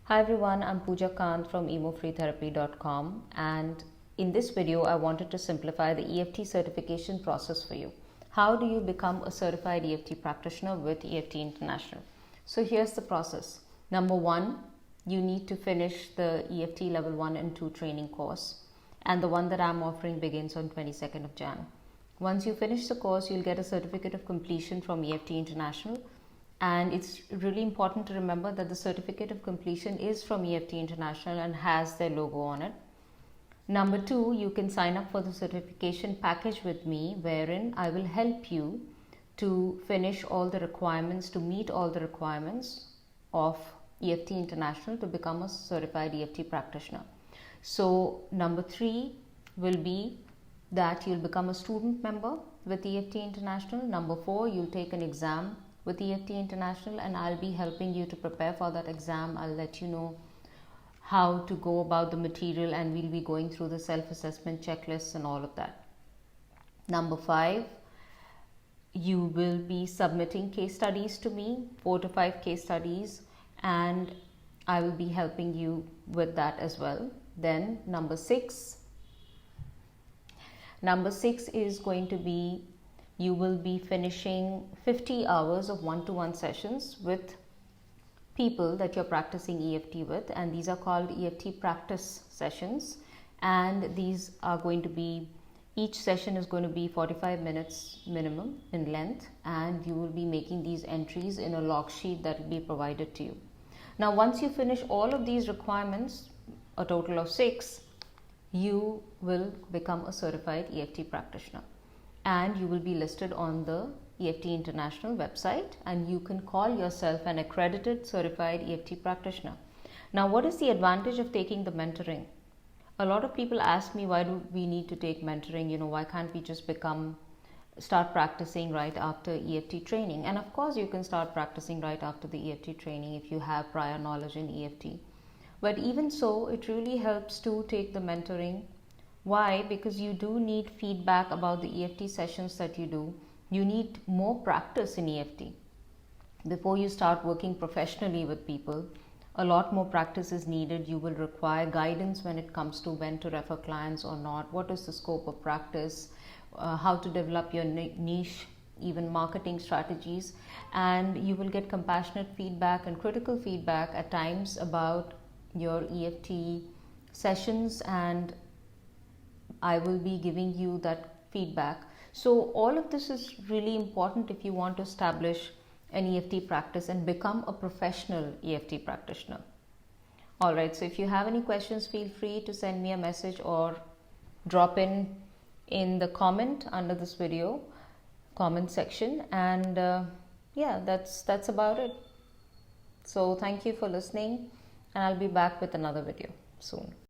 Hi everyone, I'm Pooja Kant from emofreetherapy.com, and in this video I wanted to simplify the EFT certification process for you. How do you become a certified EFT practitioner with EFT International? So here's the process. Number one, you need to finish the EFT level 1 and 2 training course, and the one that I'm offering begins on 22nd of Jan. Once you finish the course, you'll get a certificate of completion from EFT International. And it's really important to remember that the certificate of completion is from EFT International and has their logo on it. Number two, you can sign up for the certification package with me, wherein I will help you to finish all the requirements, to meet all the requirements of EFT International to become a certified EFT practitioner. So number three will be that you'll become a student member with EFT International. Number four, you'll take an exam with EFT International, and I'll be helping you to prepare for that exam. I'll let you know how to go about the material, and we'll be going through the self-assessment checklists and all of that. Number five, you will be submitting case studies to me, 4 to 5 case studies, and I will be helping you with that as well. Then number six is going to be, you will be finishing 50 hours of one-to-one sessions with people that you're practicing EFT with, and these are called EFT practice sessions, and these are going to be, each session is going to be 45 minutes minimum in length, and you will be making these entries in a log sheet that will be provided to you. Now once you finish all of these requirements, a total of 6, you will become a certified EFT practitioner, and you will be listed on the EFT International website, and you can call yourself an accredited certified EFT practitioner. Now, what is the advantage of taking the mentoring? A lot of people ask me, why do we need to take mentoring? Why can't we just start practicing right after EFT training? And of course, you can start practicing right after the EFT training if you have prior knowledge in EFT. But even so, it really helps to take the mentoring. Why? Because you do need feedback about the EFT sessions that you do. You need more practice in EFT. Before you start working professionally with people, a lot more practice is needed. You will require guidance when it comes to when to refer clients or not, what is the scope of practice, how to develop your niche, even marketing strategies, and you will get compassionate feedback and critical feedback at times about your EFT sessions, and I will be giving you that feedback. So all of this is really important if you want to establish an EFT practice and become a professional EFT practitioner. Alright, so if you have any questions, feel free to send me a message or drop in the comment under this video, comment section, and yeah, that's about it. So thank you for listening, and I'll be back with another video soon.